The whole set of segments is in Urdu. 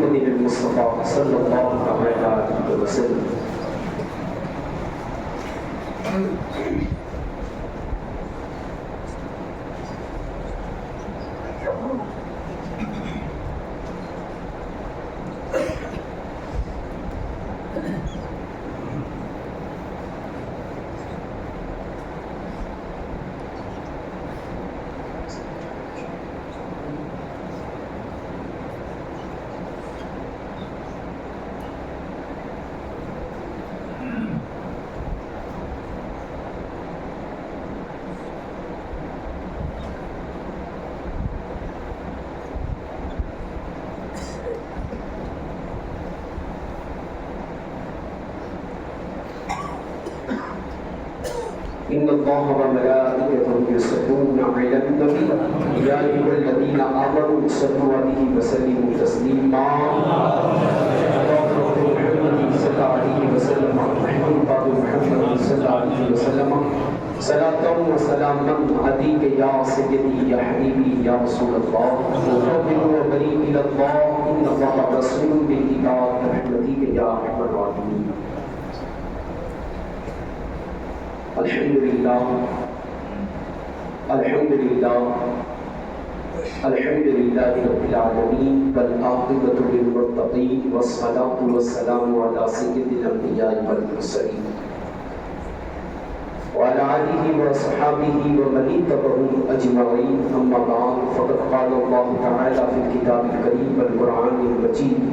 محمد المصطفى صلی اللہ علیہ وسلم. إن الله وملائكته يصلون على النبي يا أيها الذين آمنوا صلوا عليه وسلموا تسليما. محمد صلى الله عليه وسلم محمد صلى الله عليه وسلم صلاة وسلاما عليك يا سيدي يا حبيبي يا رسول الله وفضل وبريء إلى الله إن الله رسول بالعباد برحمتك يا أرحم الراحمين. الحمد لله الحمد لله الحمد لله رب العالمين والعاقبة للمتقين والصلاة والسلام على سيد الأنبياء والمرسلين وعلى آله وصحابه ومن تبعهم أجمعين. أما بعد فقد قال الله تعالى في الكتاب الكريم والقرآن المجيد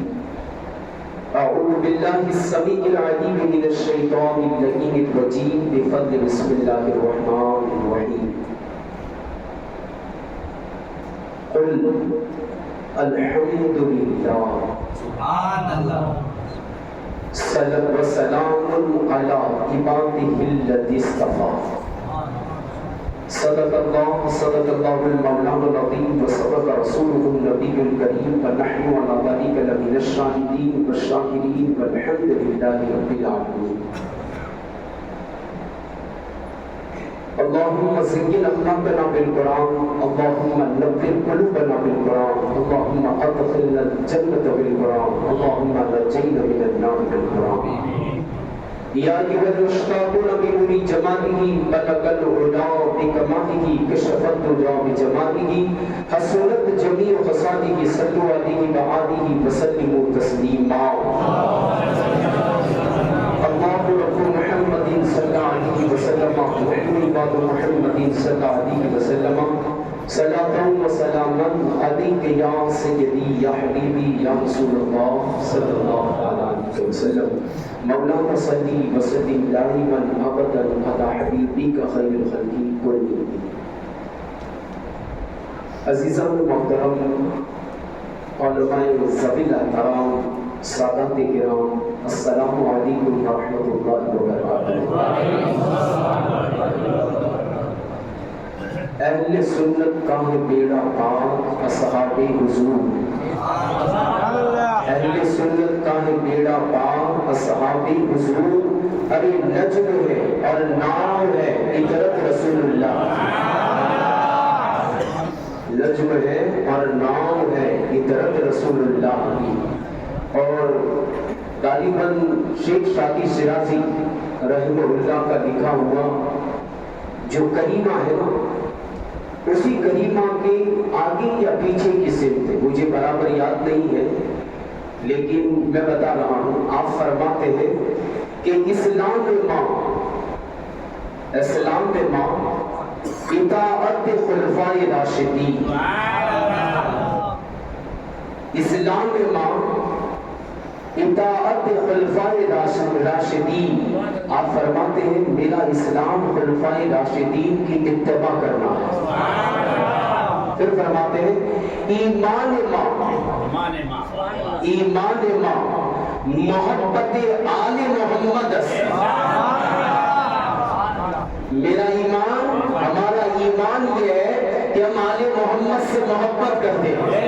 أعوذ بالله السميع العليم من الشيطان اللعين الرجيم بفضل بسم الله الرحمن الرحيم. قل الحمد لله سبحان الله وسلام على عباده الذي اصطفى. صدق الله المولان العظيم وصدق رسوله النبي الكريم ونحن على ذلك لمن الشاهدين والشاكرين والحمد لله رب العالمين. اللهم زين أخلاقنا بالقرآن، اللهم نور قلوبنا بالقرآن، اللهم أدخلنا الجنة بالقرآن، اللهم نجينا من النار بالقرآن. يا أيها المشتاقون بنور جماله بلغ العلا بكماله كشف الدجى بجماله حسنت جميع خصاله صلوا عليه وآله وسلموا تسليما. الله رب محمد صلى عليه وسلم ونحن بعد محمد صلى عليه وسلم صلاة وسلاما عليك يا سيدي يا حبيبي يا رسول الله صلى الله عليه وسلم. مولانا صلی وسلم دائما ابدا على حبیبک خیر الخلق کلهم. عزیزان محترم، علماء ذوی الاحترام، سادات کرام، السلام علیکم ورحمۃ اللہ وبرکاتہ. اہل سنت کا ہے بیڑا پار اصحاب حضور. اہل سنت کا ہے بیڑا پار اصحاب حضور. ارے نجم ہے اور نام ہے اطرت رسول اللہ. نجم ہے اور نام ہے اطرت رسول اللہ. اور غالباً شیخ شاکی شرازی رحمہ اللہ کا لکھا ہوا جو کریمہ ہے نا، اسی کریمہ کے آگے یا پیچھے کی سمت ہے، مجھے برابر یاد نہیں ہے، لیکن میں بتا رہا ہوں. آپ فرماتے ہیں کہ اسلام میں ماں اطاعت خلفائے راشدین. اسلام میں ماں اطاعت خلفائے راشدین. آپ فرماتے ہیں میرا اسلام خلفائے راشدین کی اتباع کرنا ہے. پھر فرماتے ہیں ایمان ماں محبت آل محمد. میرا ایمان، ہمارا ایمان یہ ہے کہ ہم آل محمد سے محبت کرتے ہیں.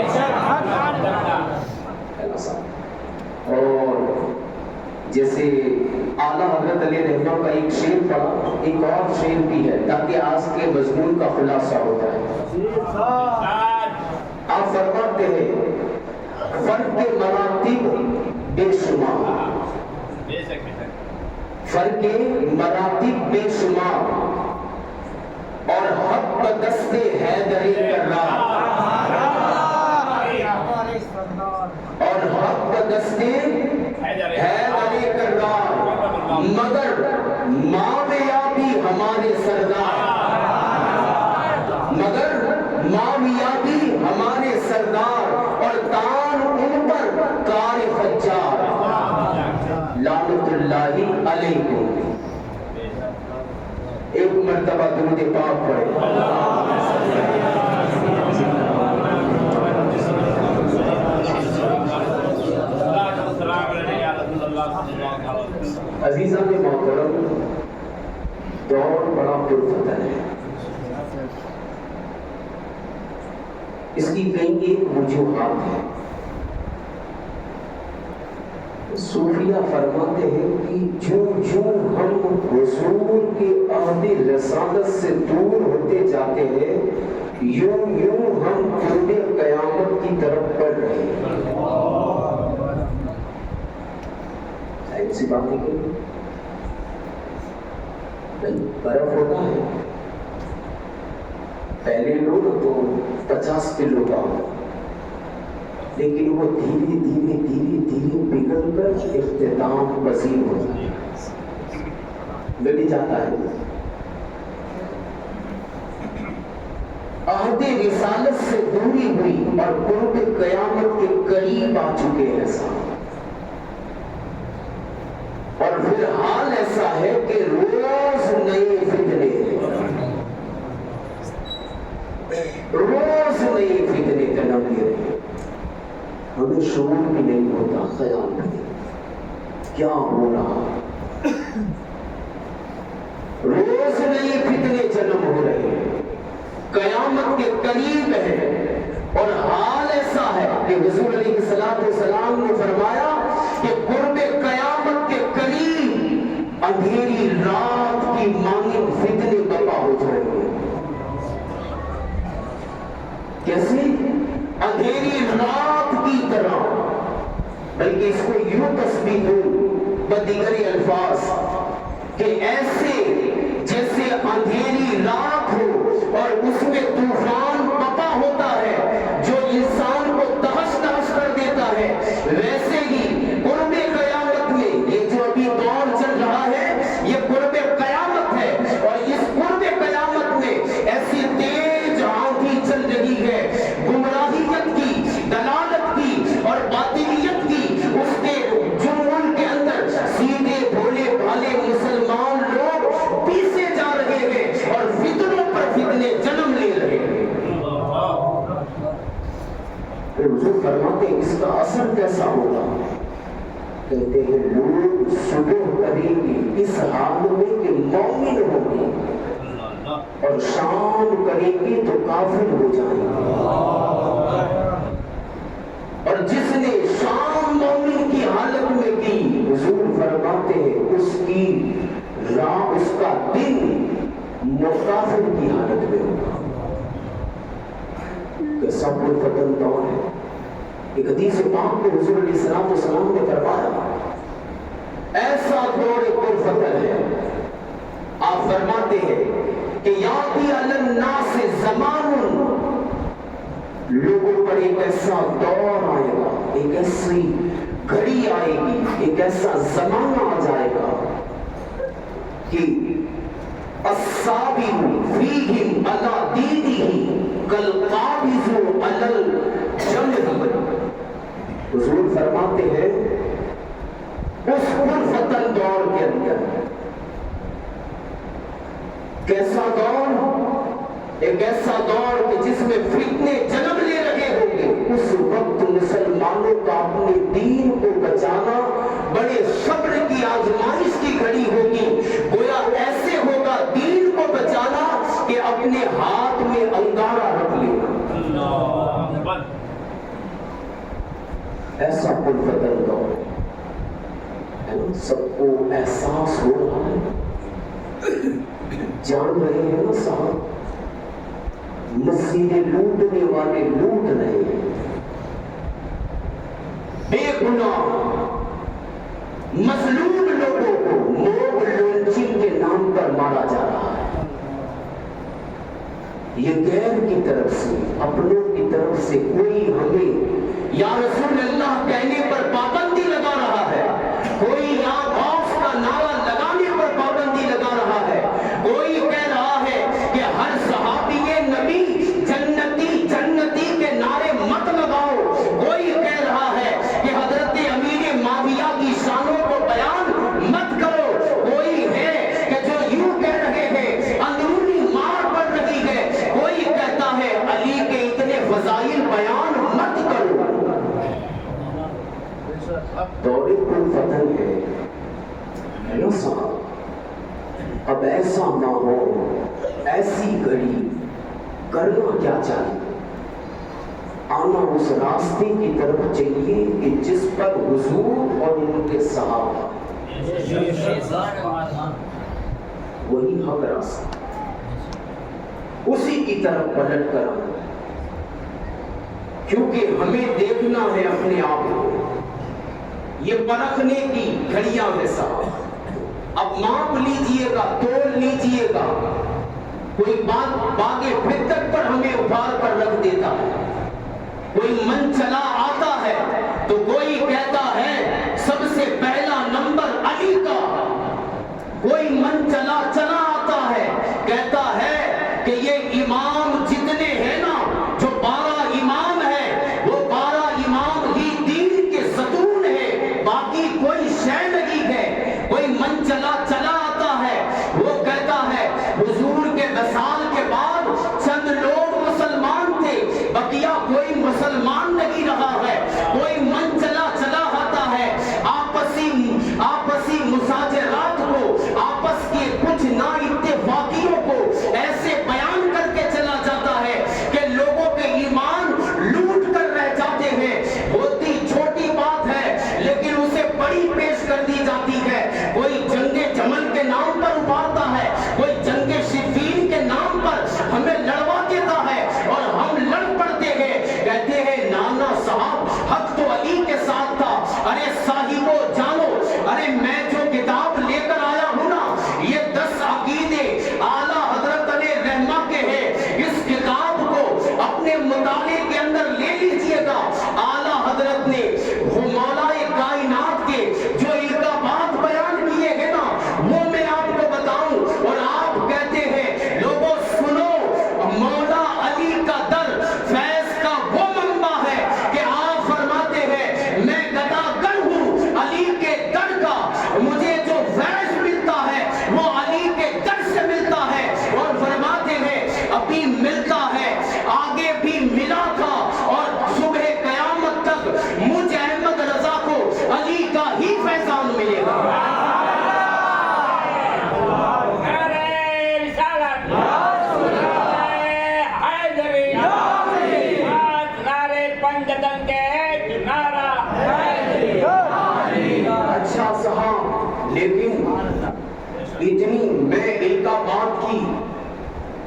اور جیسے اعلیٰ حضرت علیہ رحمہ کا ایک شعر پڑھا، ایک اور شعر بھی ہے تاکہ آج کے مضمون کا خلاصہ ہو جائے. آپ فرماتے ہیں فرق مراتب بے شمار، فرق مراتب بے شمار، اور حق دست حیدر کرار، اور حق دست حیدر کرار، مگر معاویہ بھی ہمارے سردار، مگر معاویہ بھی ہمارے سردار، اور تان ان پر کار فجار، لعنت اللہ علیکم۔ ایک مرتبہ درود پاک پڑھیں۔ عزیزان محترم، دور بڑا پرفتن ہے، اس کی کئی ایک وجوہات ہیں۔ صوفیہ فرماتے ہیں کہ جو ہم حضور کے عہد رسالت سے دور ہوتے جاتے ہیں، یوں ہم قرب قیامت کی طرف بڑھ رہے ہیں۔ ایسی بات نہیں کریں، برف ہوتا ہے، پہلے لوگ تو 50 کلو کا، لیکن وہ دھیرے دھیرے پگھل کر اختتام پذیر ہو جاتا ہے، گل جاتا ہے۔ عہد رسالت سے دوری ہوئی اور قرب قیامت کے قریب آ چکے ہیں صاحب، اور پھر حال ایسا ہے کہ روز نئے فتنے جنم لے رہے ہیں، ہمیں شعور بھی نہیں ہوتا، خیال نہیں کیا ہو رہا، روز نئے فتنے جنم ہو رہے ہیں، قیامت کے قریب ہے، اور حال ایسا ہے کہ حضور علیہ السلام نے فرمایا کہ قرب قیامت کے قریب اندھیری رات کی مانند فتنے برپا ہو جائیں گے۔ کیسے؟ اندھیری رات کی طرح، بلکہ اس کو یوں تصویر دوں بدیگر الفاظ کہ ایسے جیسے اندھیری رات ہو اور اس میں طوفان بپا ہوتا ہے جو انسان کو تہس نہس کر دیتا ہے، ویسے ہی قرب قیامت میں یہ جو ابھی دور چل رہا ہے یہ قرب قیامت ہے، اور اس قرب قیامت میں ایسی تیز آندھی چل رہی ہے گمراہیت کی، دلالت کی اور باطلیت کی، اس کے جنون کے اندر سیدھے بھولے بھالے مسلمان لوگ پیسے جا رہے ہیں اور فتنوں پر فتنے جنم لے رہے ہیں۔ حضور فرماتے ہیں اس کا اثر کیسا ہوگا؟ کہتے ہیں لوگ صبح کریں گے اس حال میں کہ مومن ہوں گے، اور شام کریں گے تو کافر ہو جائیں گے، اور جس نے شام مومن کی حالت میں کی، حضور فرماتے ہیں اس کا دن کافر کی حالت میں ہوگا۔ کیسا پرفتن دور ہے۔ ایک حدیث پاک میں حضور علیہ السلام نے فرمایا ایسا دور پرفتن ہے، آپ فرماتے ہیں کہ یاتی علی الناس زمان، لوگوں پر ایک ایسا دور آئے گا، ایک ایسی گھڑی آئے گی، ایک ایسا زمانہ آ جائے گا کہ الصابر فیہم علی دینہ کالقابض علی الجمر۔ حضور فرماتے ہیں اس پرفتن دور کے اندر کیسا دور؟ ایک ایسا دور کہ جس میں فتنے جنم لے رہے ہوں گے، اس وقت مسلمانوں کا اپنے دین کو بچانا بڑے صبر کی آزمائش کی گھڑی ہوگی۔ گویا ایسے ہوگا دین کو بچانا کہ اپنے ہاتھ میں انگارہ رکھ لینا۔ ایسا پرفتن دور سب کو احساس ہو رہا ہے، جان رہے ہیں نا صاحب، مسجدیں لوٹنے والے لوٹ رہے ہیں، بے گناہ مظلوم لوگوں کو موب لونچنگ کے نام پر مارا جا رہا ہے. یہ غیر کی طرف سے اپنوں کی طرف سے کوئی ہمیں یا رسول اللہ کہنے پر پابندی لگا رہا ہے, کوئی یا غوث کا نعرہ لگانے پر پابندی لگا رہا ہے, کوئی کہہ رہا ہے کہ ہر صحابی نبی جنتی جنتی کے نعرے مت لگاؤ, کوئی کہہ رہا ہے کہ حضرت امیر معاویہ کی شانوں کو بیان مت کرو, کوئی ہے کہ جو یوں کہہ رہے ہیں اندرونی مار پڑ رہی ہے, کوئی کہتا ہے علی کے اتنے فضائل بیان مت کرو. دور فتن ہے نا صاحب. اب ایسا نہ ہو, ایسی گھڑی کرنا کیا چاہیے, آنا اس راستے کی طرف چاہیے کہ جس پر حضور اور ان کے صحابہ وہی حق راستہ, اسی کی طرف پلٹ کر آنا, کیونکہ ہمیں دیکھنا ہے اپنے آپ کو. یہ پرکھنے کی گھڑیاں ہے صاحب. اب ماپ لیجئے گا, تول لیجئے گا, کوئی بات باغ فطرت پر ہمیں ابھار کر رکھ دیتا ہے, کوئی من چلا آتا ہے تو کوئی کہتا ہے سب سے پہلا نمبر علی کا, کوئی من چلا چلا آتا ہے کہتا ہے کہ یہ امام جتنے ہیں نا, جو 12 امام ہے وہ 12 امام ہی دین کے ستون ہے, باقی کوئی شے نہیں ہے. کوئی من چلا چلا آتا ہے وہ کہتا ہے حضور کے وصال کے بعد چند لوگ مسلمان تھے, بقیہ کوئی مسلمان نہیں رہا ہے. کوئی من چلا چلا آتا ہے آپسی مساجرات کو, آپس کے کچھ نا اتفاقیوں کو ایسے بیان کر کے چلا جاتا ہے کہ لوگوں کے ایمان لوٹ کر رہ جاتے ہیں. ہوتی چھوٹی بات ہے لیکن اسے بڑی پیش کر دی جاتی ہے. کوئی جنگ جمل کے نام پر ابھارتا ہے, کوئی جنگ صفین کے نام پر ہمیں لڑوا دیتا ہے اور ہم لڑ پڑتے ہیں, کہتے ہیں نانا صاحب حق تو علی کے ساتھ تھا. ارے صاحبو جانو, ارے میں جو کتاب لے کر آیا ہوں نا, یہ 10 عقیدے اعلیٰ حضرت علیہ رحمہ کے ہیں. اس کتاب کو اپنے مطالعے کے اندر لے لیجئے گا. اعلیٰ حضرت نے وہ مولا کائنات کے جو القابات بیان کیے ہیں نا, وہ میں آپ کو بتاؤں, اور آپ کہتے ہیں لوگوں سنو, مولا علی کا در فیض کا وہ منبع ہے کہ آپ فرماتے ہیں میں گداگر ہوں علی کے در کا, مجھے جو فیض ملتا ہے وہ علی کے در سے ملتا ہے. اور فرماتے ہیں ابھی ملتا ہے, آگے بھی ملا تھا, اور صبح قیامت تک مجھ احمد رضا کو علی کا ہی فیضان ملے گا. اچھا صاحب, لیکن اتنی میں القابات کی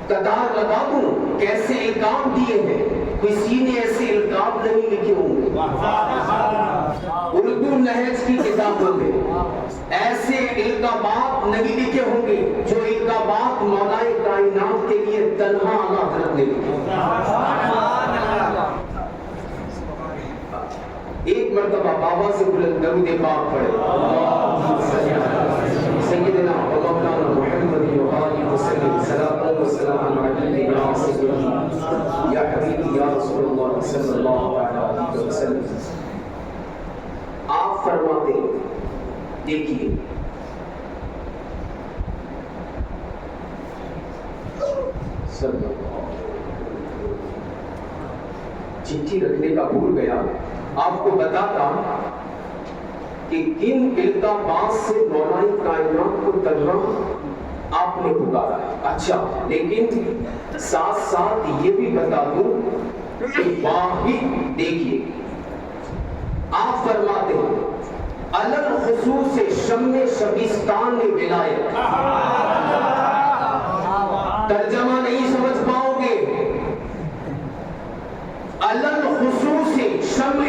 قطار لگا دوں, کیسے القاب دیے ہیں, کسی نے ایسے القاب نہیں لکھے ہوں گے. اردو لہج کی کتابوں میں ایسے القابات نہیں لکھے ہوں گے جو القابات مولا کائنات کے لیے تنہا اعلیٰ حضرت نے لکھے. ایک مرتبہ بابا سے بلند درود پاک پڑھے, سیدنا مولانا محمد وآلہ وسلم, صلاۃ و سلام علیک یا سیدی یا حبیبی یا رسول اللہ صلی اللہ علیہ وسلم. آپ فرماتے دیکھیے چٹھی رکھنے کا بھول گیا, آپ کو بتاتا کہ کن القابات سے مولا کائنات کو تنہا آپ نے پکارا ہے. اچھا, لیکن ساتھ ساتھ یہ بھی بتا دوں کہ واحد دیکھیے, آپ فرماتے ہیں علل خصوص شمع شبستان ولایت. ترجمہ نہیں سمجھ پاؤ گے. علل خصوص شمع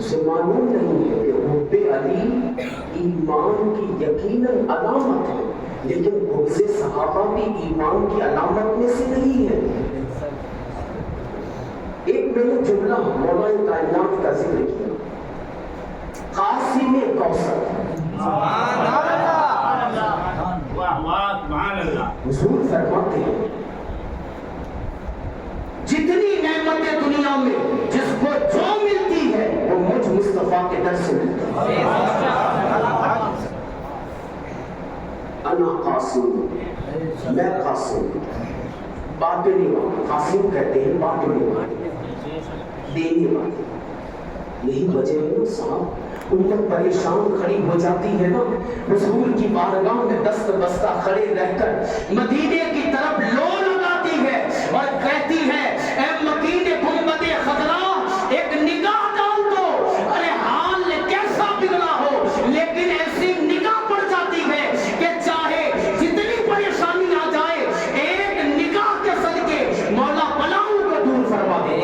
اسے معلوم نہیں ہے کہ حب علی ایمان کی یقیناً علامت ہے، لیکن بغض صحابہ بھی ایمان کی علامت میں سے نہیں ہے۔ ایک میں نے جملہ مولا کائنات کا ذکر کیا، قاسم کوثر، حضور فرماتے ہیں جتنی نعمتیں دنیا میں جس کو جو ملتی ہے وہ مجھ مصطفیٰ کے در سے ملتی ہے۔ انا قاسم، میں قاسم، باطنی والے، قاسم کہتے ہیں باطنی والے، دینے والے۔ یہی وجہ ہے نا صاحب، امت پریشان کھڑی ہو جاتی ہے نا، حضور کی بارگاہ میں دست بستہ کھڑے رہ کر مدینے کی طرف لو لگاتی ہے اور کہتی ہے اے مکین گنبد خضرا ایک نگاہ ڈال دو، ارے حال کیسا بگڑا ہو لیکن ایسی نگاہ پڑ جاتی ہے کہ چاہے جتنی پریشانی آ جائے ایک نگاہ کے صدقے مولا بلاؤں کو دور فرما دے۔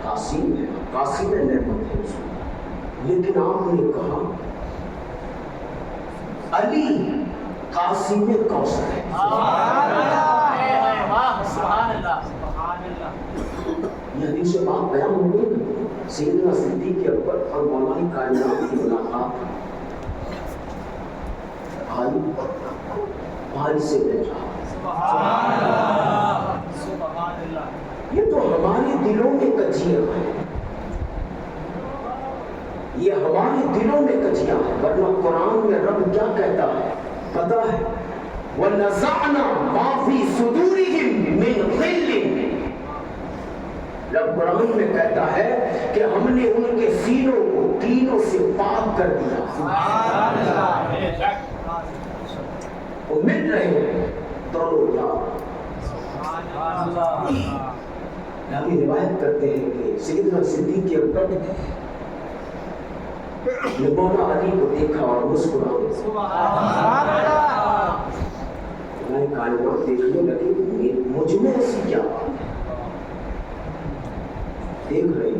قاسم ہے، قاسم نعمت ہے، لیکن آپ نے کہا علی قاسم کوثر ہے۔ یہ حدیث پاک بیان ہو گئی، سیدنا صدیق اکبر اور مولا کائنات کی ملاقات، بھائی سے بیٹھا، یہ تو ہمارے دلوں میں کجیاں ہیں، یہ ہمارے دلوں میں کجیاں ہیں، ورنہ قرآن میں رب کیا کہتا ہے پتہ ہے؟ وَنَزَعْنَا مَا فِي صُدُورِهِم مِّن غِلٍّ، رب قرآن میں کہتا ہے کہ ہم نے ان کے سینوں کو کینوں سے پاک کر دیا۔ وہ مل رہے ہیں دونوں یار۔ نبی روایت کرتے ہیں کہ سیدنا صدیق اکبر نے مولا علی کو دیکھا اور مسکرا دیا۔ میں کائنات دیکھنے لگی مجھ میں ایسی کیا بات ہے، دیکھ رہے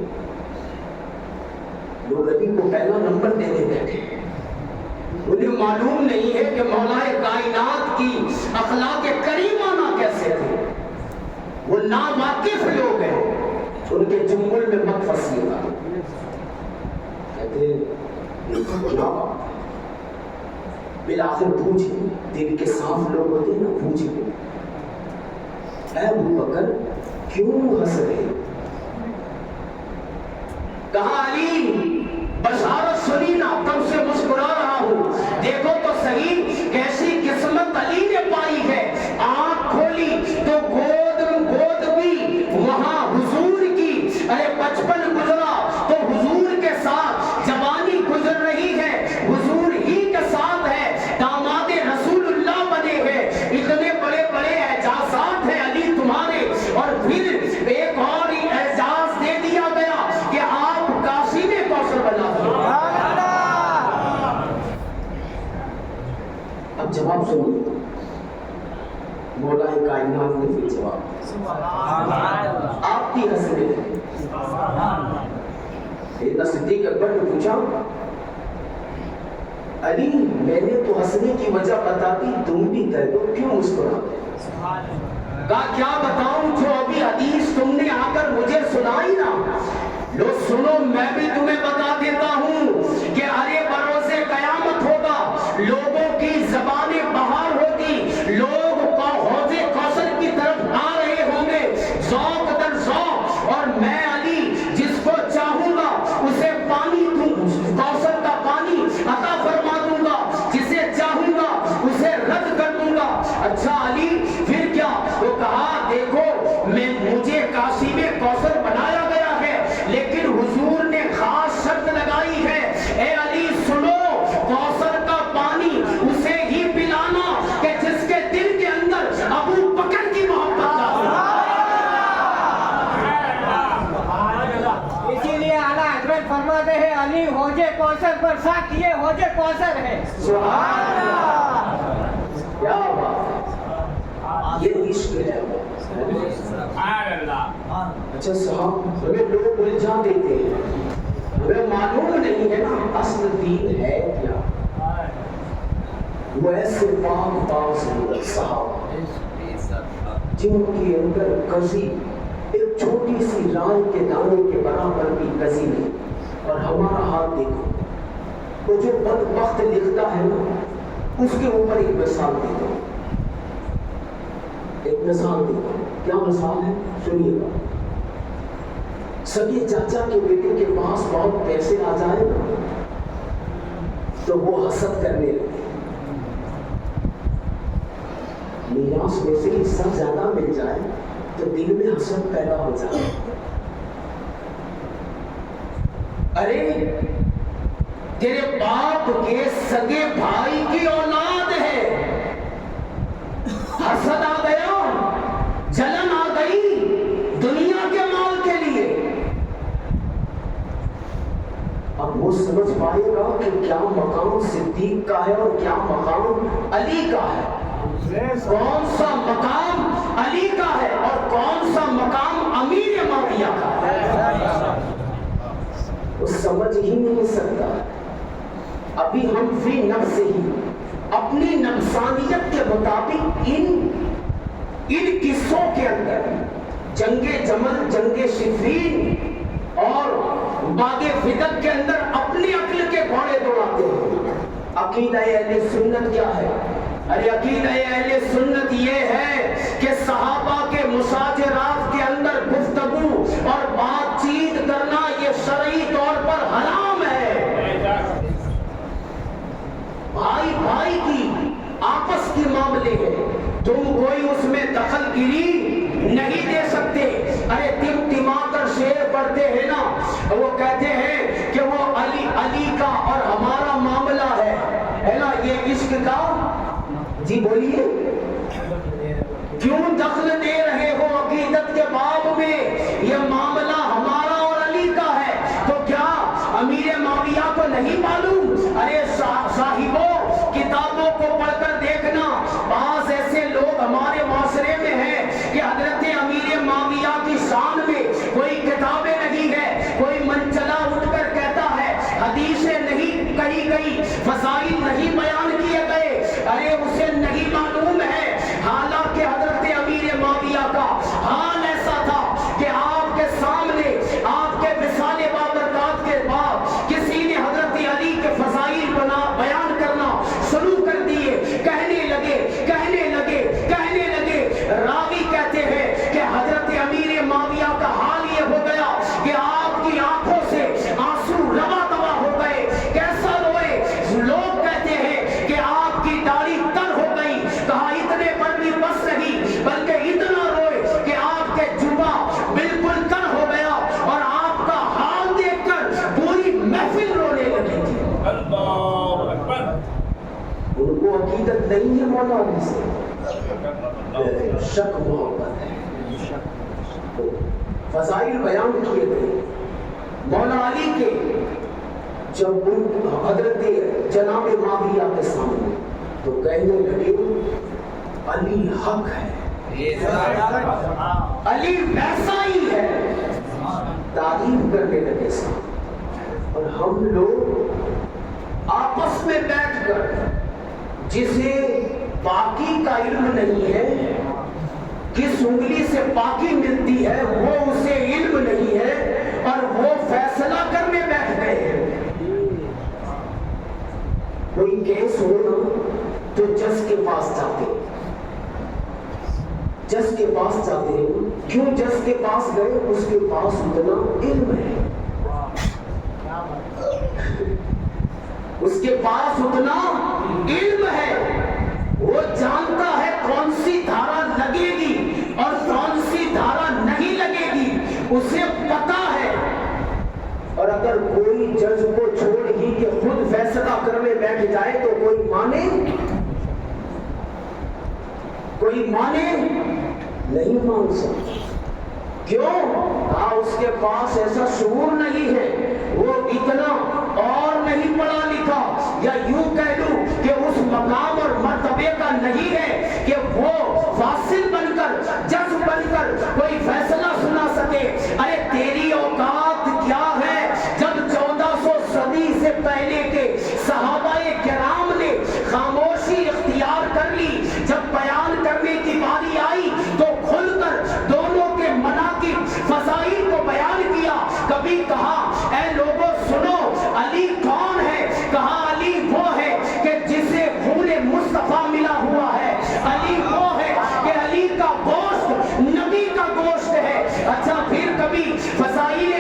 لوگ علی کو پہلا نمبر دینے بیٹھے، انہیں معلوم نہیں ہے کہ مولا کائنات کی اخلاق کریمانہ کیسے تھے، وہ ناواقف لوگ ہیں، ان کے جنگل میں مت پھنسیے گا۔ کہتے ہیں کیا بات ہے، بالآخر پوچھیں، دل کے صاف لوگ ہوتے ہیں نا، پوچھیں اے ابو بکر کیوں ہنس رہے؟ کہا علی بشارت سنی نا تب سے مسکرا رہا ہوں، دیکھو تو صحیح کیسی قسمت علی نے پائی ہے، آنکھ کھولی تو گود بھی وہاں حضور کی، ارے بچپن گزرا تو حضور کے ساتھ، جوانی گزر رہی ہے حضور ہی کے ساتھ ہے، داماد رسول اللہ بنے ہیں، اتنے بڑے بڑے اعجازات ہیں علی تمہارے، اور پھر ایک اور اعزاز دے دیا گیا کہ آپ قاسم کوثر بنا دو۔ اب جواب سنو، مولا کائنات نے پھر جواب آپ کی ہنسنے لگے۔ سیدنا صدیق اکبر نے پوچھا علی میں نے تو ہنسنے کی وجہ بتا دی، تم بھی کہہ دو کیوں مسکرا رہے؟ کہا کیا بتاؤں جو ابھی حدیث تم نے آ کر مجھے سنائی نا، لو سنو میں بھی تمہیں بتا دیتا ہوں کہ ارے بروز قیامت ہوگا، لوگوں کی زبانیں بہار ہوگی، لوگ حوض کوثر کی طرف آ رہے ہوں گے ذوق در ذوق، اور میں علی جس کو چاہوں گا اسے پانی دوں، کوثر کا پانی عطا فرما دوں گا، جسے چاہوں گا اسے رد کر دوں گا۔ اچھا علی پھر کیا؟ وہ کہا دیکھو مجھے قاسم کوثر بنایا گیا ہے، لیکن حضور نے خاص شرط لگائی ہے، اے علی سنو کوثر کا پانی اسے ہی پلانا کہ جس کے دل کے اندر ابو بکر کی محبت ہے۔ اسی لیے اعلیٰ حضرت فرماتے ہیں علی حوض کوثر پر ساتھ یہ حوض کوثر ہے۔ سبحان اللہ، کیا بات ہے، یہ عشق ہے۔ اچھا صاحب ہمیں لوگ الجھا دیتے ہیں، ہمیں معلوم نہیں ہے نا اصل دین ہے کیا. وہ ایسے پاک باز لوگ صاحب جن کے اندر کزی ایک چھوٹی سی رائے کے دانے کے برابر بھی کزی نہیں. اور ہمارا ہاتھ دیکھو، وہ جو بدبخت لکھتا ہے نا اس کے اوپر ایک مثال دیتا ہوں، ایک مثال دیتا ہوں. کیا مثال ہے سنیے گا. سگے چاچا کے بیٹے کے پاس بہت پیسے آ جائے نا تو وہ حسد کرنے لگے. میراث میں سے حصہ زیادہ مل جائے تو دل میں حسد پیدا ہو جائے. ارے تیرے باپ کے سگے بھائی کی اولاد ہے، حسد آ گیا، جلن آ گئی دنیا کے مال کے لیے. اب وہ سمجھ پائے گا کہ کیا مقام صدیق کا ہے اور کیا مقام علی کا ہے، کون سا مقام علی کا ہے اور کون سا مقام امیر معاویہ کا ہے. وہ سمجھ ہی نہیں سکتا. ابھی ہم فی نفس ہی اپنی نفسانیت کے مطابق ان قصوں کے اندر جنگ جمل، جنگ صفین اور باد فدق کے اندر اپنی عقل کے گھوڑے دوڑاتے ہیں. عقیدہ اہل سنت کیا ہے؟ ارے عقیدہ اہل سنت یہ ہے کہ صحابہ کے مشاجرات کے اندر گفتگو اور بات چیت کرنا یہ شرعی طور پر حرام ہے. بھائی بھائی کی آپس کے معاملے ہے، تم کوئی اس میں دخل گیری نہیں دے سکتے. ارے تما کر شعر پڑھتے ہیں نا، وہ کہتے ہیں کہ وہ علی کا اور ہمارا معاملہ ہے نا یہ عشق کا. جی بولیے، کیوں دخل دے رہے ہو عقیدت کے باب میں؟ یہ معاملہ ہمارا اور علی کا ہے تو کیا امیر معاویہ کو نہیں معلوم؟ ارے صاحبوں کتابوں کو پڑھ کر دیکھنا، بعض ایسے لوگ ہمارے معاشرے میں ہیں کہ حضرت امیر معاویہ کی شان میں کوئی کتابیں نہیں ہے، کوئی منچلا اٹھ کر کہتا ہے حدیثیں نہیں کہی گئی، فضائل نہیں بیان کیے گئے. ارے اسے نہیں معلوم ہے حالانکہ حضرت امیر معاویہ کا حال ایسا تھا کہ آپ کے سامنے آپ کے وصال بابرکات کے بعد کسی نے حضرت علی کے فضائل بیان کرنا شروع کر دیے. کہنے لگے راوی کہتے ہیں کہ حضرت امیر معاویہ کا حال یہ ہو گیا کہ آپ کی آنکھوں سے آنسو روا دوا ہو گئے. کیسا روئے؟ لوگ کہتے ہیں کہ آپ کی داڑھی تر ہو گئی. کہا اتنے پر بھی بس نہیں بلکہ اتنا روئے کہ آپ کے جبہ بالکل تر ہو گیا اور آپ کا حال دیکھ کر پوری محفل رونے لگی تھی. اللہ اکبر. ان کو عقیدت نہیں ہے مولا علی سے، شک محبت ہے. فضائل بیان کیے گئے مولا علی کے، جب حضرت جناب معاویہ کے سامنے تو کہنے لگے علی حق ہے، علی ویسا ہی ہے، تعریف کرنے لگے ساتھ. اور ہم لوگ آپس میں بیٹھ کر جسے پاکی کا علم نہیں ہے، کس انگلی سے پاکی ملتی ہے وہ اسے علم نہیں ہے، اور وہ فیصلہ کرنے بیٹھ گئے ہیں. کوئی کیس ہو نا تو جج کے پاس جاتے ہیں. جج کے پاس جاتے ہیں، کیوں جج کے پاس گئے؟ اس کے پاس اتنا علم ہے، اس کے پاس اتنا علم ہے، وہ جانتا ہے کون سی دھارا لگے گی اور کون سی دھارا نہیں لگے گی، اسے پتا ہے. اور اگر کوئی جج کو چھوڑ ہی کہ خود فیصلہ کرنے بیٹھ جائے تو کوئی مانے نہیں مان سکتا. کیوں؟ اس کے پاس ایسا شعور نہیں ہے، وہ اتنا اور نہیں پڑھا لکھا، یا یوں کہہ لوں کہ اس مقام اور مرتبے کا نہیں ہے کہ وہ فاصل بن کر جج بن کر کوئی فیصلہ سنا سکے. سکے. ارے تیری اوقات کیا ہے جب 1400 صدی سے پہلے کے صحابہ کرام نے خاموشی اختیار کر لی. جب بیان کرنے کی باری آئی تو کھل کر دونوں کے مناقب فضائل کو بیان کیا. کبھی کہا اے لوگوں سنو علی کون ہے؟ کہا علی وہ ہے کہ جسے خون مصطفیٰ ملا ہوا ہے. علی وہ ہے کہ علی کا گوشت نبی کا گوشت ہے. اچھا پھر کبھی فضائل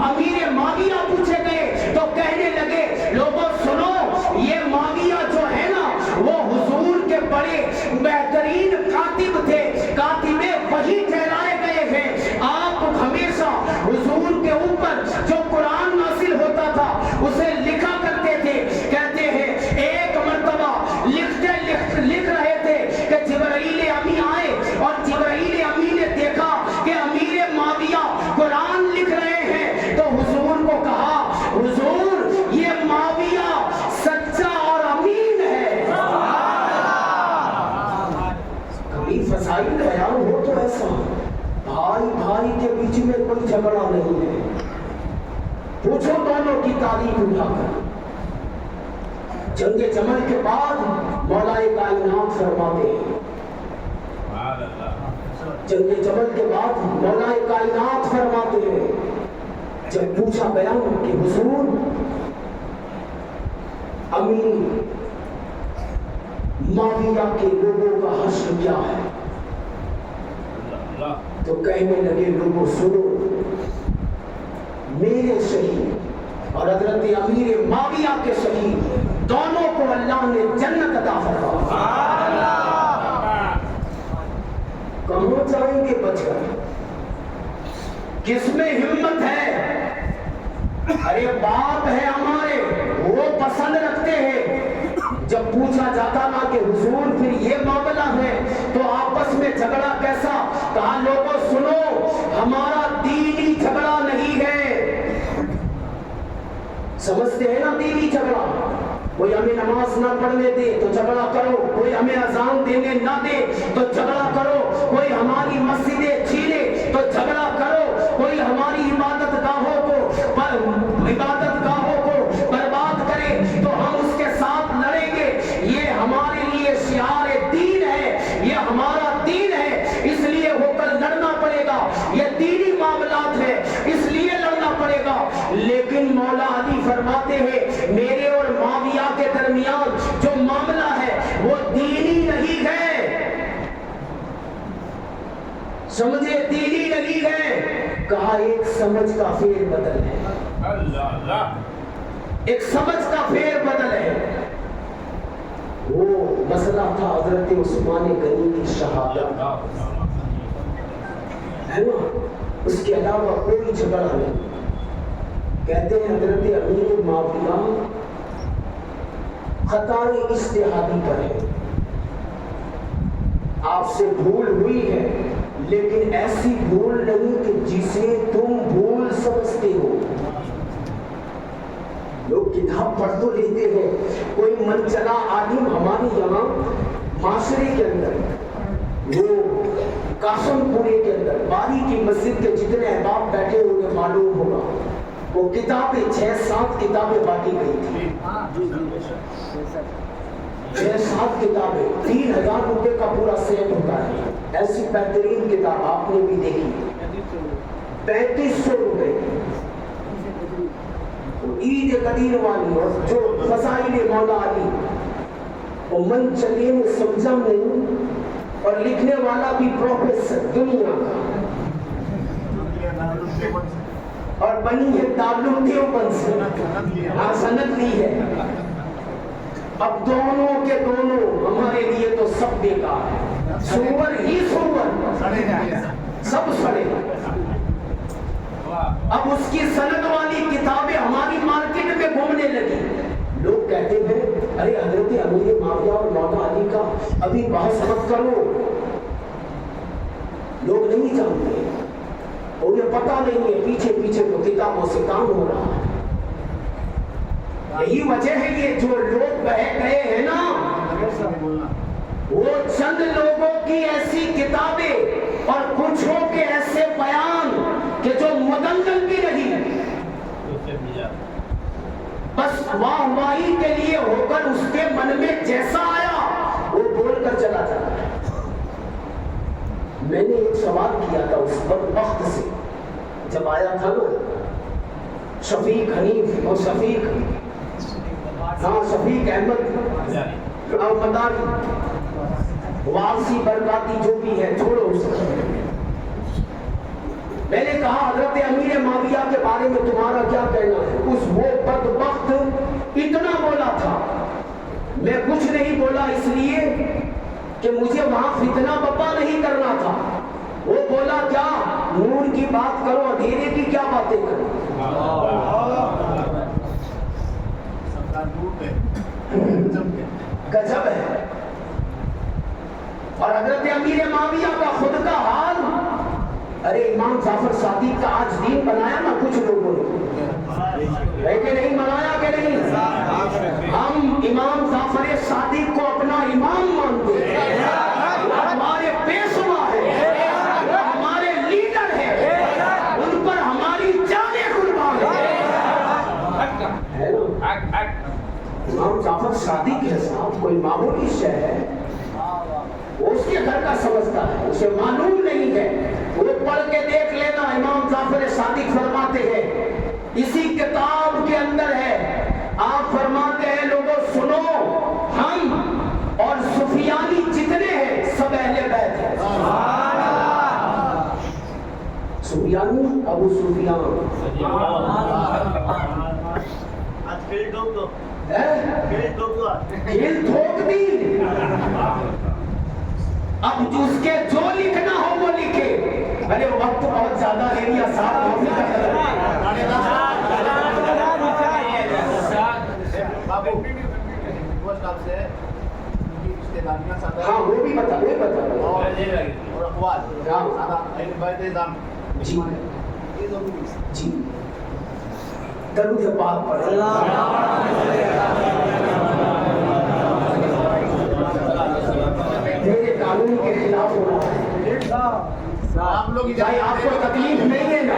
امیر معاویہ پوچھے گئے تو کہنے لگے لوگوں سنو یہ معاویہ جو ہے نا وہ حضور کے بڑے بہترین کاتب تھے، کاتب وحی ٹھہرائے گئے ہیں. آپ ہمیشہ حضور کے اوپر جو قرآن نازل ہوتا تھا اسے لکھا کرتے تھے. کہتے ہیں ایک مرتبہ لکھ رہے تھے کہ جبرائیل امی آئے اور جبرائیل امی نے دیکھا کہ امیر معاویہ قرآن لکھ رہے ہیں تو حضور کو کہا حضور یہ معاویہ سچا اور امین ہے. کبھی فضائل بیان ہو تو ایسا بھائی بھائی کے بیچ میں کوئی جھگڑا نہیں ہے. پوچھو دونوں کی تعریف اٹھا کر. جنگ جمل کے بعد مولا کائنات فرماتے ہیں جنگ جمل کے بعد مولا کائنات فرماتے ہیں جب پوچھا گیا کہ حضور امین معاویہ کے لوگوں کا حشر کیا ہے تو کہنے لگے لوگوں سنو میرے شہید اور حضرت امیر معاویہ کے شہید دونوں کو اللہ نے جنت عطا فرمائی. کہاں جائیں گے بچ کر؟ کس میں ہمت ہے؟ ارے باپ ہے ہمارے وہ پسند رکھتے ہیں. جب پوچھا جاتا نا کہ حضور پھر یہ معاملہ ہے تو آپس میں جھگڑا کیسا؟ کہا لوگوں سنو ہمارا دینی جھگڑا نہیں ہے. سمجھتے ہیں نا دینی جھگڑا؟ کوئی ہمیں نماز نہ پڑھنے دے تو جھگڑا کرو، کوئی ہمیں اذان دینے نہ دے تو جھگڑا کرو، کوئی ہماری مسجدیں چھینے تو جھگڑا کرو، کوئی ہماری عبادت گاہوں کو برباد کرے تو ہم اس کے ساتھ لڑیں گے. یہ ہمارے لیے شعار دین ہے، یہ ہمارا دین ہے، اس لیے ہو کر لڑنا پڑے گا. یہ دینی معاملات ہے اس لیے لڑنا پڑے گا. لیکن مولا علی فرماتے ہیں میرے اور معاویہ کے درمیان جو معاملہ ہے وہ دینی نہیں ہے. سمجھے دینی نہیں ہے. کہا ایک سمجھ کا پھیر بدل ہے. ایک سمجھ کا پھیر بدل ہے. وہ مسئلہ تھا حضرت عثمان غنی کی شہادت ہے نا. اس کے علاوہ کوئی جھگڑا نہیں. کہتے ہیں حضرت امیر معاویہ خطائے اجتہادی پر ہے، آپ سے بھول ہوئی ہے لیکن ایسی بھول نہیں کہ جسے تم بھول سمجھتے ہو. لوگ کتاب پڑھ تو لیتے ہیں. کوئی من چلا عالم ہمارے یہاں معاشرے کے اندر وہ قاسم پورے کے اندر باری کی مسجد کے جتنے احباب بیٹھے انہیں معلوم ہوگا وہ کتابیں 6-7 کتابیں بانٹی گئی تھی. 6-7 کتابیں 3000 روپے کا پورا سیٹ ہوتا ہے. ایسی بہترین کتاب آپ نے بھی دیکھی 3500 روپے عید قدیر والی. اور جو فضائل مولا علی وہ من چلے میں سمجھا نہیں اور لکھنے والا بھی پروفیسر دنیا کا اور بنی ہے دارالعلوم دیوبند سے سند لی ہے. اب دونوں کے دونوں ہمارے لیے تو سب بیکار ہے. سور ہی سور سب سڑے. اب اس کی سند والی کتابیں ہماری مارکیٹ میں گھومنے لگی. لوگ کہتے ہیں ارے حضرت امیر معاویہ اور مولا علی کا ابھی بحث مت کرو. لوگ نہیں جانتے, انہیں پتا نہیں ہے پیچھے پیچھے تو کتابوں سے کام ہو رہا ہے. یہی وجہ ہے یہ جو لوگ بہہ گئے ہیں نا, وہ چند لوگوں کی ایسی کتابیں اور کچھوں کے ایسے بیان اگر اس کے من میں جیسا آیا وہ بول کر چلا جاتا ہے۔ میں نے ایک سوال کیا تھا اس بدبخت سے جب آیا تھا نا شفیق حنیف اور شفیق احمد اور مداری وارسی برکاتی جو بھی ہے چھوڑو اس کو۔ میں نے کہا حضرت امیر معاویہ کے بارے میں تمہارا کیا کہنا ہے؟ اس وہ بدبخت اتنا بولا تھا، میں کچھ نہیں بولا اس لیے کہ مجھے وہاں فتنہ بپا نہیں کرنا تھا۔ وہ بولا کیا نور کی بات کرو، اندھیرے کی کیا باتیں کرو۔ گجب ہے۔ اور حضرت امیر معاویہ کا خود کا حال، ارے امام جعفر صادق کا آج دین بنایا نا کچھ لوگوں نے، ہے کہ نہیں بنایا کہ نہیں؟ ہم امام جعفر صادق کو اپنا امام مانتے ہیں، وہ ہمارے پیشوا ہے، وہ ہمارے لیڈر ہے، ان پر ہماری جانیں قربان ہے نا۔ امام جعفر صادق ہے صاحب، کوئی معمولی شے ہے، وہ اس کے گھر کا سمجھتا ہے، اسے معلوم نہیں ہے۔ وہ پڑھ کے دیکھ لینا، امام جعفر صادق فرماتے ہیں، اسی کتاب کے اندر ہے، آپ فرماتے ہیں لوگوں سنو، ہم اور سفیانی جتنے ہیں سب اہل بیت ہیں۔ سفیانی ابو سفیان کھیل ٹھوک دی۔ اب جس کے جو لکھنا ہو وہ لکھے۔ ارے وقت بہت زیادہ لے لیا صاحب، ہاں وہ بھی بتا، وہ بتا جی جی درود پاک پڑھ۔ میرے قانون کے خلاف ہو رہا ہے، آپ لوگ آپ کو تکلیف نہیں ہے نا؟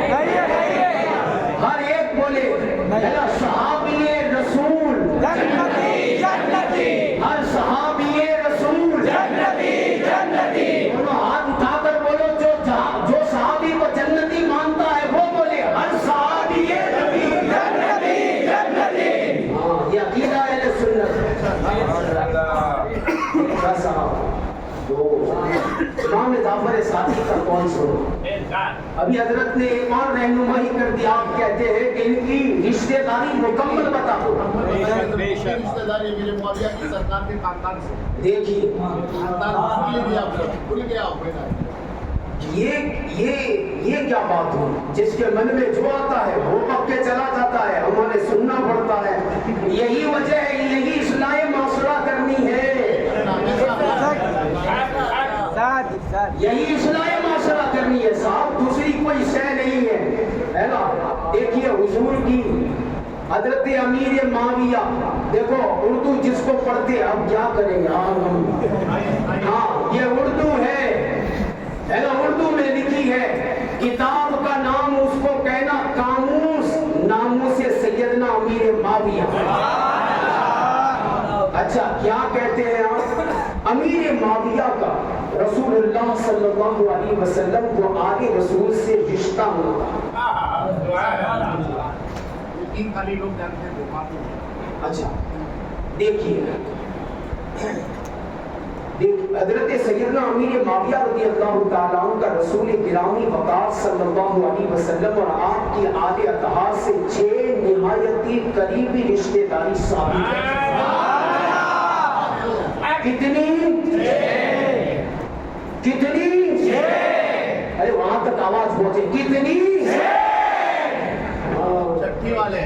ہر ایک بولے میرا صحابی رسول جنتی جنتی، ہر صحابی رسول جنتی جنتی، دونوں ہاتھ اٹھا کر بولو، جو صحابی کو جنتی مانتا ہے وہ بولے ہر صحابی نبی جنتی جنتی۔ ہاں یہ عقیدہ اہل سنت ہے۔ امام جعفر صادق کا کون سنو؟ ابھی حضرت نے ایک اور رہنمائی کر دی، آپ کہتے ہیں کہ ان کی رشتہ داری مکمل بتا دو۔ رشتہ داری میرے معاویہ کی سرکار کے خاندان سے، دیکھیے یہ کیا بات ہو، جس کے من میں جو آتا ہے وہ پک کے چلا جاتا ہے، ہمارے سننا پڑتا ہے۔ یہی وجہ ہے، یہی اصلاح معاشرہ کرنی ہے، یہی اصلاح معاشرہ کرنی ہے صاحب، دوسری کوئی شے نہیں ہے نا۔ دیکھیے حضور کی حضرت امیر معاویہ، دیکھو اردو جس کو پڑھتے اب کیا کریں یار ہم، ہاں یہ اردو ہے نا، اردو میں لکھی ہے، کتاب کا نام اس کو کہنا قاموس ناموس سیدنا امیر معاویہ۔ اچھا کیا کہتے ہیں آپ؟ امیر معاویہ کا رسول اللہ صلی اللہ علیہ وسلم کو آگے رسول سے رشتہ ہوتا۔ اچھا دیکھیے حضرت سیدنا امیر معاویہ رضی اللہ تعالیٰ عنہ کا رسول گرامی وقار صلی اللہ علیہ وسلم اور آپ کی آل اطہار سے 6 نہایتی قریبی رشتہ داری ثابت ہے۔ کتنی؟ ارے وہاں تک آواز پہنچے، کتنی؟ چھٹی والے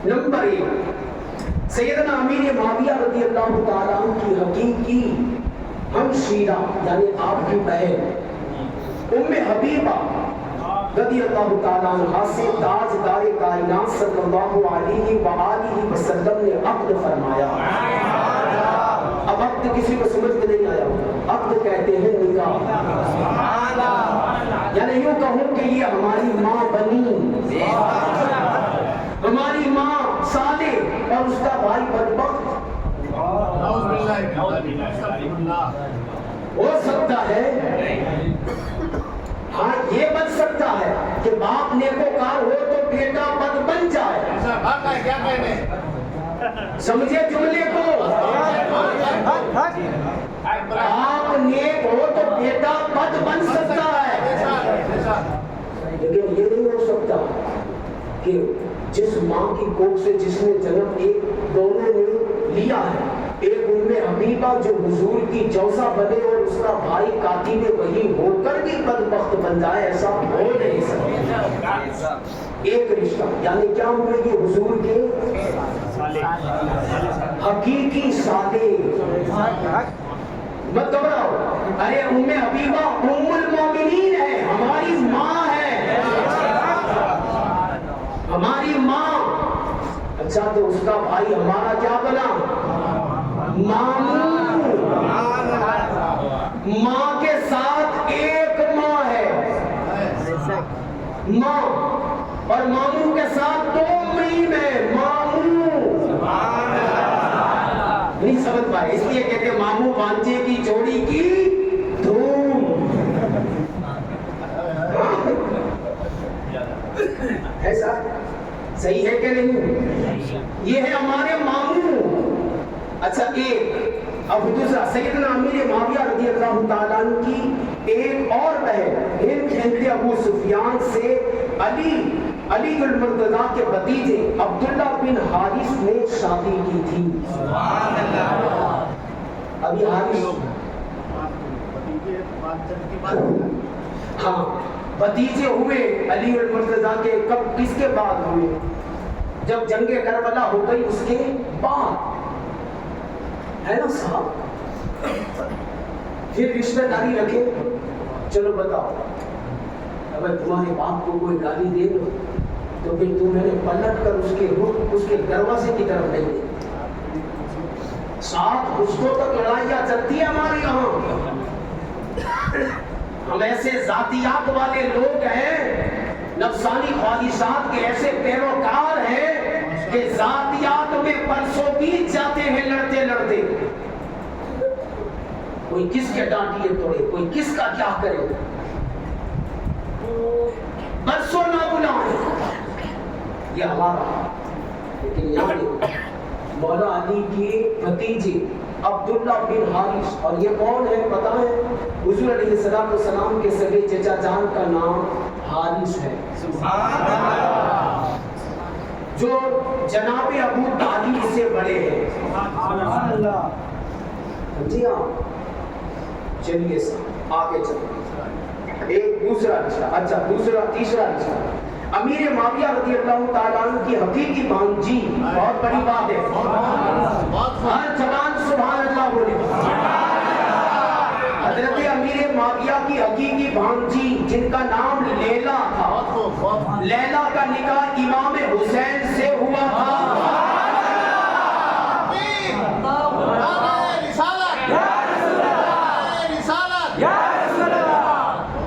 نمبر 1 سیدنا امیر معاویہ رضی اللہ تعالیٰ عنہ کی حقیقی ہمشیرہ یعنی آپ کی بہن ام حبیبہ رضی اللہ تعالیٰ عنہ سے تاجدار کائنات صلی اللہ علیہ وآلہ وسلم نے عقد فرمایا۔ اب عقد کسی کو سمجھ میں نہیں آیا، عقد کہتے ہیں نکاح، یعنی یوں کہوں کہ یہ ہماری ماں بنی، ہو سکتا ہے، ہاں یہ بن سکتا ہے کہ باپ نیکوکار ہو تو بیٹا بد بن جائے. کیا کہنے سمجھے جملے کو؟ باپ نیک ہو تو بیٹا بد بن سکتا ہے، لیکن یہ نہیں ہو سکتا کہ جس ماں کی کوکھ سے جس نے جنم ایک دونوں نے لیا ہے، ایک ان میں حبیبہ جو حضور کی جوزہ بنے اور اس کا بھائی کاتب وحی ہو کر بھی بدبخت بن جائے، ایسا ہو نہیں سکتا. ایک رشتہ یعنی کیا ہوئے یہ حضور کے حقیقی سالے. مت گھبراؤ، ارے ام حبیبہ ام المومنین ہے، ہماری ماں ہے، ہماری ماں. اچھا تو اس کا بھائی ہمارا کیا بنا؟ ماموں. ماں کے ساتھ ایک ماں ہے ماں، اور ماموں کے ساتھ دو میم ہے ماموں. نہیں سمجھ پائے، اس لیے کہتے ہیں ماموں بانجے کی جوڑی کی دھوم. ایسا صحیح ہے کہ نہیں؟ یہ ہے ہمارے ماموں. اچھا ایک اب دوسرا سیدنا امیر معاویہ رضی اللہ تعالیٰ عنہ کی ایک اور بہن ہند بنت ابو سفیان سے علی المرتضیٰ کے بھتیجے عبداللہ بن حارث نے شادی کی تھی. ابھی حارث ہاں بھتیجے ہوئے علی المرتضیٰ کے کب کس کے بعد ہوئے؟ جب جنگ کربلا ہو گئی اس کے بعد ہے نا صاحب. پھر رشتہ داری رکھے. چلو بتاؤ اگر تمہارے باپ کو کوئی گالی دے دو تو پھر تمہیں پلٹ کر اس کے رخ اس کے دروازے کی طرف نہیں دے. 7 رشتوں تک لڑائیاں چلتی ہیں ہمارے یہاں. ہم ایسے ذاتیات والے لوگ ہیں، نفسانی خواہشات کے ایسے پیروکار ہیں کہ ذاتیات میں برسوں بیت جاتے ہیں لڑتے لڑتے. کوئی کس کے ڈانٹیے توڑے، کوئی کس کا کیا کرے، برسوں نہ بلائیں. یہ ہمارا. لیکن یہاں مولا علی کے بھتیجے عبداللہ بن حارث، اور یہ کون ہے پتہ ہے؟ حضور علیہ السلام کے سگے چچا جان کا نام حارث ہے، جو جناب ابو طالب سے بڑے ہیں. جی ہاں. چلیے آگے چلیں. ایک دوسرا رشتہ. اچھا تیسرا رشتہ امیر معاویہ رضی اللہ تعالیٰ عنہ کی حقیقی بھانجی. بہت بڑی بات ہے، ہر زبان سبحان اللہ بولے. حضرت امیر معاویہ کی حقیقی بھانجی جن کا نام لیلا تھا، لیلا کا نکاح امام حسین سے ہوا تھا.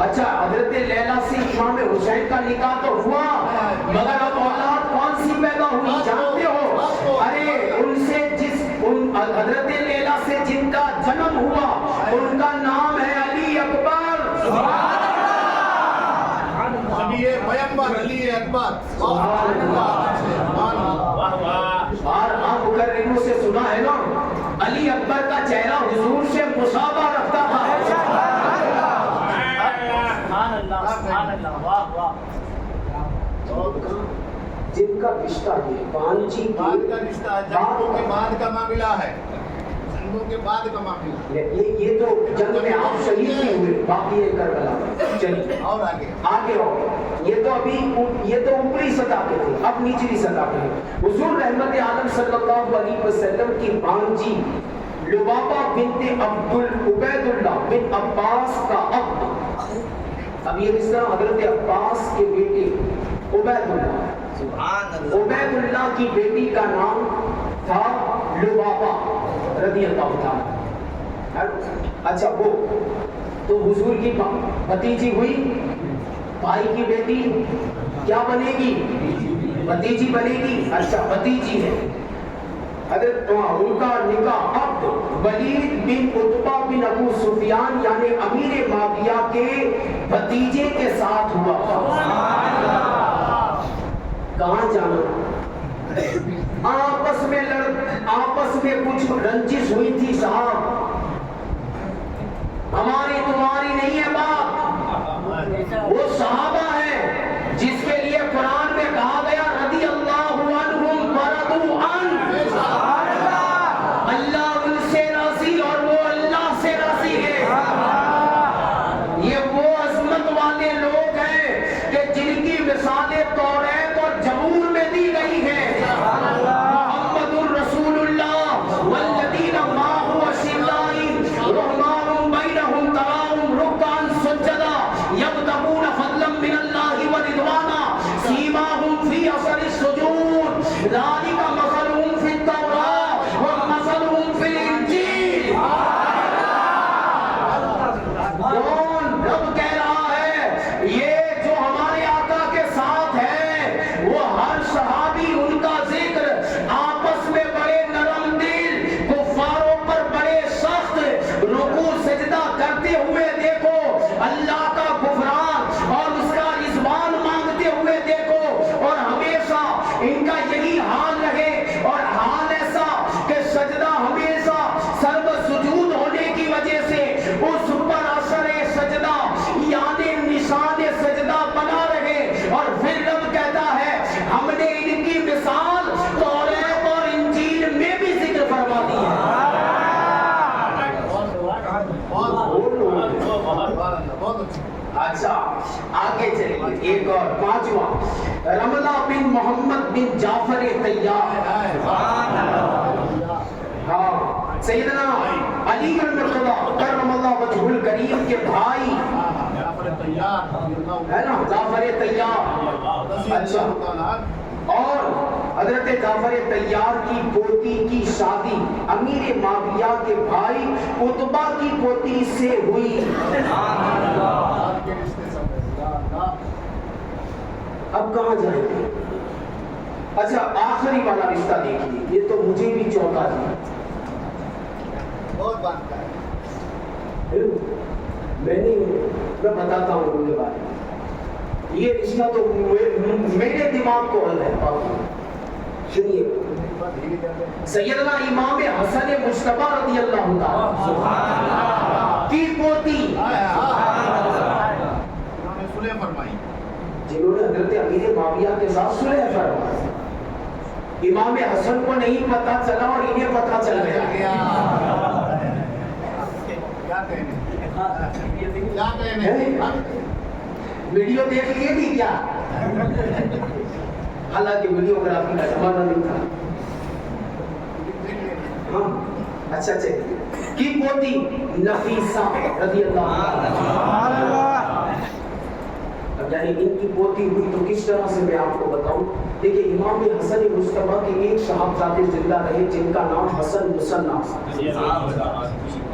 اچھا حضرت لیلا سے امام حسین کا نکاح تو ہوا، مگر اب اولاد کون سی پیدا ہوئی جانتے ہو؟ ارے ان سے حضرت لیلا سے جن کا جنم ہوا ان کا نام ہے علی اکبر. علی اکبر. اور آپ مکرموں سے سنا ہے نا، علی اکبر کا چہرہ حضور سے مشابہ رکھتا تھا. جن کا رشتہ یہ بانجی بعد کا رشتہ ہے، جنگوں کے بعد کا معاملہ ہے، جنگوں کے بعد کا معاملہ. یہ تو جنگ میں آپ شہید نہیں ہوئے، باقی یہ کربلا. چلیے اور آگے ہو. یہ تو اوپری سطح پہ تھے، اب نچلی سطح پہ. حضور رحمت عالم صلی اللہ علیہ وسلم کی بانجی لبابہ بنت عبید اللہ بن عباس کا اب. اب یہ رشتہ حضرت عباس کے بیٹے عبید اللہ کی بیٹی کا نام تھا لبابہ رضی اللہ تعالیٰ. اچھا وہ تو حضور کی بھتیجی ہوئی، بھائی کی بیٹی کیا بنے گی؟ بھتیجی بنے گی. اچھا بھتیجی ہے. حضرت ان کا نکاح عبد ولید بن عتبہ بن ابو سفیان یعنی امیر معاویہ کے بھتیجے کے ساتھ ہوا تھا۔ کہاں جانا؟ آپس میں کچھ رنجش ہوئی تھی صاحب، ہماری تمہاری نہیں ہے بات، وہ صحابہ ہے جس کے لیے قرآن میں کہا گیا رضی اللہ عنہم ورضوا عنہ، اللہ ان سے راضی اور وہ اللہ سے راضی ہے۔ یہ وہ عظمت والے لوگ ہیں کہ جن کی مثالیں توریت اور زبور میں دی گئی ہیں۔ محمد الرسول اللہ والذین معہ اشداء رحماء بینہم تراہم رکعا سجدا یبتغون فضلا من اللہ ورضوانا سیماہم فی اثر السجود ذالک مثلہم فی التوراۃ ومثلہم فی الانجیل۔ کون رب کہہ رہا ہے یہ جو ہمارے آقا کے ساتھ ہے وہ ہر صحابی ان کا ذکر آپس میں بڑے نرم دل کفاروں پر بڑے سخت رکوع سجدہ کرتے ہوئے دیکھو، اللہ کا غفران اور اس کا رضوان مانگتے ہوئے دیکھو، اور ہمیشہ ان کا یہی حال رہے، اور حال ایسا کہ سجدہ ہمیشہ سرب سجود ہونے کی وجہ سے اس پر اثر سجدہ یعنی نشان سجدہ بنا رہے۔ اور پھر رب کہتا ہے ہم نے ان کی مثال توریت اور انجیل میں بھی ذکر فرما دی ہے۔ اچھا آگے چلیے، ایک اور پانچواں رملہ بن محمد بن جعفر طیار، ہاں سیدنا علی بن مرتضیٰ کرم اللہ وجہ الکریم کے بھائی ہے نا جعفر طیار۔ اچھا، اور حضرت جعفر طیار کی پوتی کی شادی امیر معاویہ کے بھائی عتبہ کی پوتی سے ہوئی۔ اب کہاں جائیں گے؟ اچھا آخری والا رشتہ دیکھیے، یہ تو مجھے بھی چونکا دیا۔ میں بتاتا ہوں ان کے بارے میں، یہ رشتہ تو میرے دماغ کو حل ہے۔ سنیے، سیدنا امام حسن مجتبی رضی اللہ تعالیٰ کی پوتی جنہوں نے حضرت امیر معاویہ کے ساتھ صلح فرمائی، امام حسن کو نہیں پتا چلا اور انہیں پتا چل گیا۔ ویڈیو دیکھ لیے تھی کیا؟ حالانکہ ویڈیوگرافی کا زمانہ نہیں تھا۔ ہاں اچھا کی پوتی نفیسہ رضی اللہ عنہا، یعنی ان کی پوتی ہوئی تو کس طرح سے میں آپ کو بتاؤں۔ دیکھیں امام حسن مجتبی کے ایک صاحبزادے زندہ رہے جن کا نام حسن مصنع،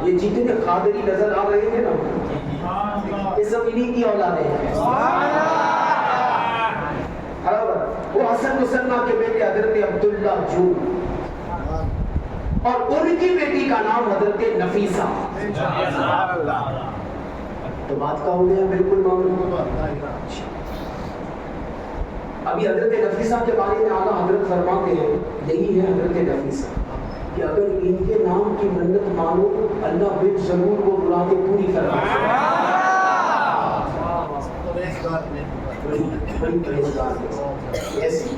یہ جتنے قادری نظر آ رہے تھے نا یہ سب انہی کی اولاد ہیں۔ وہ حسن مصنع کے بیٹے حضرت عبداللہ جو، اور ان کی بیٹی کا نام حضرت نفیسہ۔ تو بات کا ہو گیا بالکل معلوم۔ ابھی حضرت نفیسہ کے بارے میں اعلیٰ حضرت فرماتے ہیں، یہی ہے حضرت نفیسہ کہ اگر ان کے نام کی منت مانو اللہ بے ضرور وہ مرادیں پوری کرے۔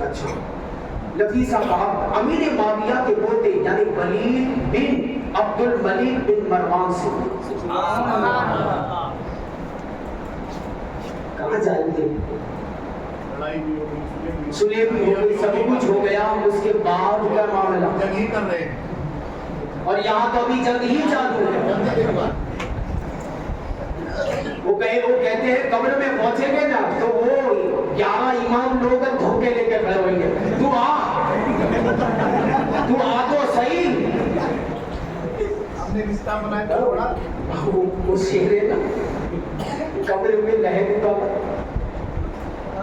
اچھا نفیسہ کہا امیر معاویہ کے پوتے یعنی ولید بن عبد الملک بن مروان سے۔ کہاں جائیں گے؟ صلح بھی ہو گئی، سب کچھ ہو گیا، اس کے بعد کیا معاملہ؟ جنگ ہی کر رہے، اور یہاں تو ابھی جنگ ہی چالو ہے۔ وہ کہتے ہیں قبر میں پہنچیں گے نا تو وہ 11 امام لوگ دھوکے لے کے کھڑے ہوئیں گے، تو آ تو صحیح۔ ہم نے رشتہ بنایا تھوڑا وہ شہرے نا قبر میں لہر کا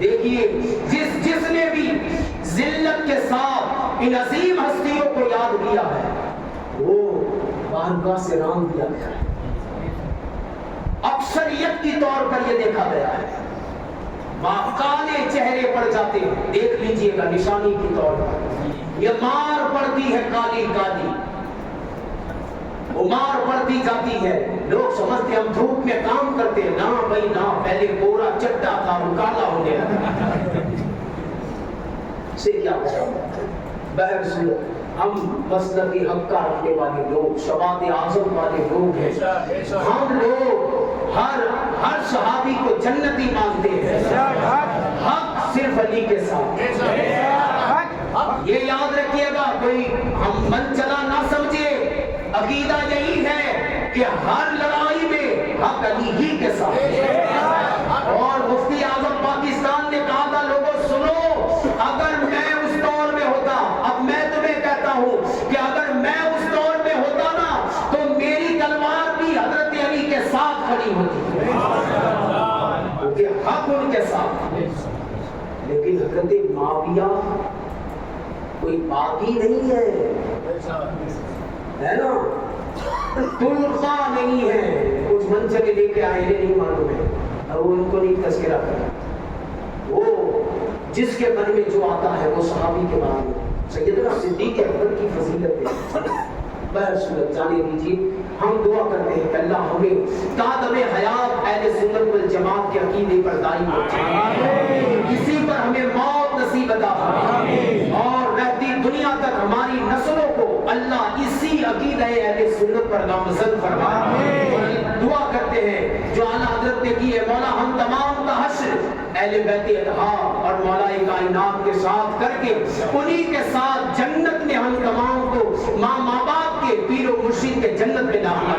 دیکھیے جس نے بھی ذلت کے ساتھ ان عظیم ہستیوں کو یاد کیا ہے وہ بارگاہ سے رام دیا گیا ہے. اکثریت کی طور پر یہ دیکھا گیا ہے کالے چہرے پڑ جاتے ہیں. دیکھ لیجئے گا نشانی کی طور پر یہ مار پڑتی ہے کالی کالی, وہ مار پڑتی جاتی ہے. لوگ سمجھتے ہم دھوپ میں کام کرتے ہیں. نہ بھائی نہ, پہلے گورا چٹا تھا وہ کالا ہو گیا سے کیا ہوگا. بہر صورت ہم مسلک حق کا رکھنے والے لوگ, شباب اعظم والے لوگ ہیں. ہم لوگ ہر صحابی کو جنتی مانتے ہیں. حق صرف علی کے ساتھ. یہ یاد رکھیے گا, کوئی ہم من چلا نہ سمجھے. عقیدہ یہی ہے کہ ہر لڑائی میں حق علی ہی کے ساتھ. اور مفتی اعظم پاکستان نے کہا تھا لوگوں سنو, اگر میں اس دور میں ہوتا, اب میں تمہیں کہتا ہوں کہ اگر میں اس دور میں ہوتا نا تو میری تلوار بھی حضرت علی کے ساتھ کھڑی ہوتی, کیونکہ حق ان کے ساتھ. لیکن حضرت معاویہ کوئی باغی نہیں ہے نا, تلخا نہیں ہے. کچھ منچے لے کے آئے نہیں معلوم ہے, اور وہ ان کو نہیں تذکرہ کرتا. وہ جس کے من میں جو آتا ہے وہ صحابی کے بارے میں سیدنا صدیق اکبر کی فضیلت ہے. بہر صورت جانے دیجیے, ہم دعا کرتے ہیں کہ اللہ ہمیں تادم حیات اہل سنت والجماعت کے عقیدے پر دائم رکھے, اسی پر ہمیں موت نصیب عطا فرمائے, اور رہتی دنیا تک ہماری نسلوں کو اللہ اسی عقیدہ اہل سنت پر گامزن فرمائے. دعا کرتے ہیں جو اعلیٰ حضرت نے کی ہے, مولا ہم تمام کا حشر اہل بیت اطہار اور مولا کائنات کے ساتھ کر کے انہی کے ساتھ جنت میں ہم تمام کو ماں باپ کے پیر و مرشد کے جنت میں داخلہ